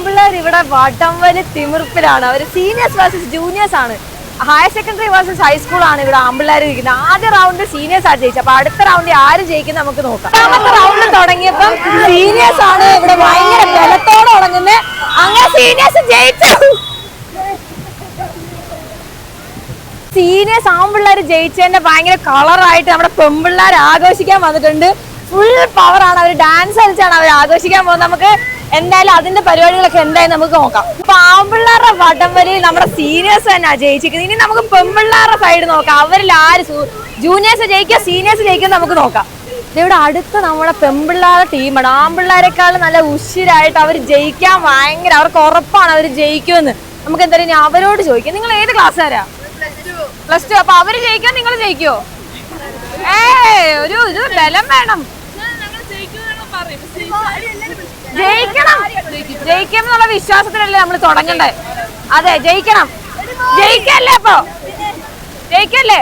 ആമ്പിള്ളേർ ഇവിടെ വടംവലി തിമിർപ്പിലാണ്. അവര് സീനിയേഴ്സ് വേഴ്സസ് ജൂനിയേഴ്സ് ആണ്. ഹയർ സെക്കൻഡറി വേഴ്സസ് ഹൈസ്കൂൾ ആണ് ഇവിടെ ആമ്പിള്ളേർ ഇരിക്കുന്നത്. ആദ്യ റൗണ്ട് സീനിയേഴ്സ് ആണ് ജയിച്ചത്. അപ്പൊ അടുത്ത റൗണ്ടിൽ ആര് ജയിക്കും നമുക്ക് നോക്കാം. രണ്ടാമത്തെ റൗണ്ട് തുടങ്ങിയപ്പം സീനിയേഴ്സ് ആണ് ഇവിടെ ഭയങ്കര ബലത്തോടെ തുടങ്ങുന്നത്. അങ്ങനെ സീനിയേഴ്സ് ജയിച്ചു. സീനിയേഴ്സ് ആമ്പിള്ളേർ ജയിച്ചതിന്റെ ഭയങ്കര കളറായിട്ട് നമ്മുടെ പെമ്പിള്ളേർ ആഘോഷിക്കാൻ വന്നിട്ടുണ്ട്. ഫുൾ പവറാണ്. അവർ ഡാൻസ് കളിച്ചാണ് അവർ ആഘോഷിക്കാൻ പോകുന്നത്. നമുക്ക് എന്തായാലും അതിന്റെ പരിപാടികളൊക്കെ എന്തായാലും നമുക്ക് നോക്കാം. ഇപ്പൊ ആമ്പിള്ളേരുടെ വടംവലിയിൽ നമ്മുടെ സീനിയേഴ്സ് തന്നെ ജയിച്ചിരിക്കുന്നത്. ഇനി നമുക്ക് പെമ്പിള്ളേരുടെ സൈഡ് നോക്കാം. അവരിൽ ആര് ജൂനിയേഴ്സ് ജയിക്കുക സീനിയേഴ്സ് ജയിക്കുക നമുക്ക് നോക്കാം. ഇവിടെ അടുത്ത് നമ്മുടെ പെമ്പിള്ളേരുടെ ടീമാണ്. ആമ്പിള്ളേരെക്കാളും നല്ല ഉഷിരായിട്ട് അവർ ജയിക്കാൻ ഭയങ്കര അവർക്ക് ഉറപ്പാണ് അവർ ജയിക്കുമെന്ന്. നമുക്ക് എന്തായാലും ഇനി അവരോട് ചോദിക്കാം. നിങ്ങൾ ഏത് ക്ലാസ്സുകാരാ? Plus two. അപ്പൊ അവര് ജയിക്കോ നിങ്ങൾ ജയിക്കോ? ഒരു ഇത് ബലം വേണം. ജയിക്കണം. ജയിക്കണം എന്നുള്ള വിശ്വാസത്തിലല്ലേ നമ്മൾ തുടങ്ങണ്ടേ? അതെ ജയിക്കണം. ജയിക്കല്ലേ? അപ്പൊ ജയിക്കല്ലേ?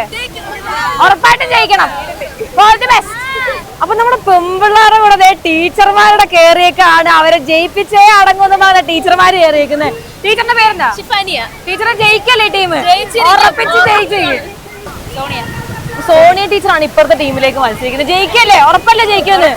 ഉറപ്പായിട്ടും ജയിക്കണം. All the best. അപ്പൊ നമ്മുടെ പെമ്പിള്ളേരുടെ കൂടെ ടീച്ചർമാരുടെ കേറിയേക്കാണ്. അവരെ ജയിപ്പിച്ചേ അടങ്ങുന്ന ടീച്ചർമാര് കയറിയേക്കുന്നത്. ടീച്ചറിന്റെ പേരെന്താ? ടീച്ചറെ ജയിക്കല്ലേ ടീം? ഉറപ്പിച്ച് ജയിച്ചു. സോണിയ ടീച്ചറാണ് ഇപ്പുറത്തെ ടീമിലേക്ക് മത്സരിക്കുന്നത്. ജയിക്കല്ലേ? ഉറപ്പല്ലേ ജയിക്കുമെന്ന്?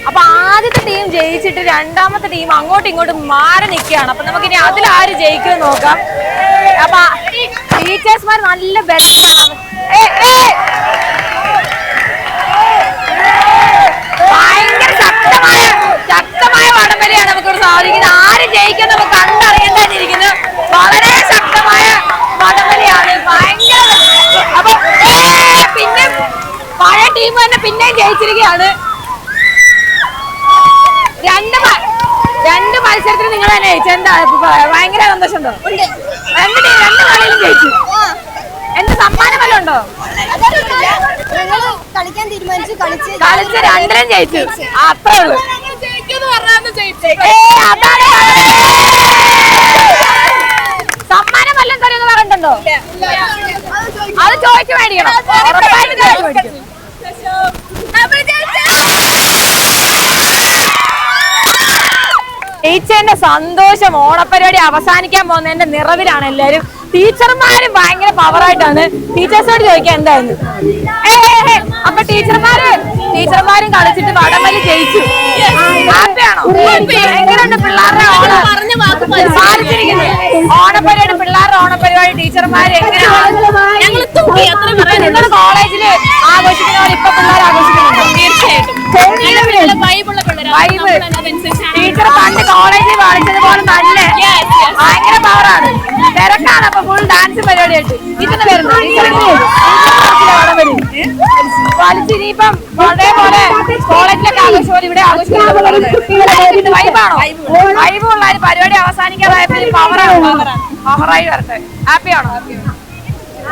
അപ്പൊ ആദ്യത്തെ ടീം ജയിച്ചിട്ട് രണ്ടാമത്തെ ടീം അങ്ങോട്ടും ഇങ്ങോട്ടും മാറി നിൽക്കുകയാണ്. അപ്പൊ നമുക്കിനി അതിലാര് ജയിക്കുമെന്ന് നോക്കാം. അപ്പൊ ടീച്ചേഴ്സ്മാർ നല്ല ബെസ്റ്റാണ്. ഭയങ്കര ശക്തമായ വടംവലിയാണ് നമുക്കിവിടെ സാധിക്കുന്നത്. ആര് ജയിക്കും നമുക്ക് കണ്ടറിയേണ്ടിയിരിക്കുന്നു. വളരെ ശക്തമായ വടംവലിയാണ്. ഭയങ്കര. അപ്പൊ പിന്നെ പഴയ ടീം തന്നെ പിന്നെയും ജയിച്ചിരിക്കുകയാണ്. രണ്ട് മത്സരത്തിൽ നിങ്ങൾ തന്നെ ജയിച്ചു. എന്താ ഭയങ്കര സന്തോഷമുണ്ടോ? രണ്ട് കളിയിലും ജയിച്ചു. എന്ത് സമ്മാനം വല്ലതും ഉണ്ടോ? കളിച്ച് രണ്ടിലും ജയിച്ചു. അത്രേ ഉള്ളൂ. സമ്മാനം വല്ലതും തരുമെന്ന് പറഞ്ഞിട്ടുണ്ടോ? അത് ചോദിച്ചു മേടിക്കണം. ഉറപ്പായിട്ടും ചോദിച്ചു മേടിക്കും. ടീച്ചറിന്റെ സന്തോഷം. ഓണപ്പരിപാടി അവസാനിക്കാൻ പോകുന്നതിന്റെ നിറവിലാണ് എല്ലാരും. ടീച്ചർമാരും ഭയങ്കര പവറായിട്ടാണ്. ടീച്ചേഴ്സിനോട് ചോദിക്കാൻ എന്തായിരുന്നു? അപ്പൊ ടീച്ചർമാരും കളിച്ചിട്ട് വടംവലി ജയിച്ചു. ഹാപ്പിയാണോ? എങ്ങനെയുണ്ട് പിള്ളേരുടെ ഓണപ്പരിപാടി? പിള്ളേരുടെ ഓണപ്പരിപാടി ടീച്ചർമാര് എങ്ങനെയാണ്? നിങ്ങളുടെ കോളേജില് ആഘോഷിക്കുന്ന പോലെ ഇപ്പൊ പിള്ളേർ ആഘോഷിക്കുന്നുണ്ടോ? തീർച്ചയായിട്ടും. ടീച്ചർ പണ്ട് കോളേജിൽ കളിച്ചതുപോലെ നല്ല ഭയങ്കര പവറാണ്. തിരക്കാണ്. അപ്പൊ ഫുൾ ഡാൻസ് പരിപാടിയായിട്ട്. ടീച്ചറിന്റെ പേരുണ്ടോ? വലിച്ചിനിപ്പം അതേപോലെ കോളേജിലൊക്കെ ആഘോഷം പോലെ ഇവിടെ ആഘോഷിക്കുന്നത് വൈബാണോ? വൈബുള്ള പരിപാടി അവസാനിക്കാതായപ്പോ പവറായി വരട്ടെ. ഹാപ്പിയാണോ?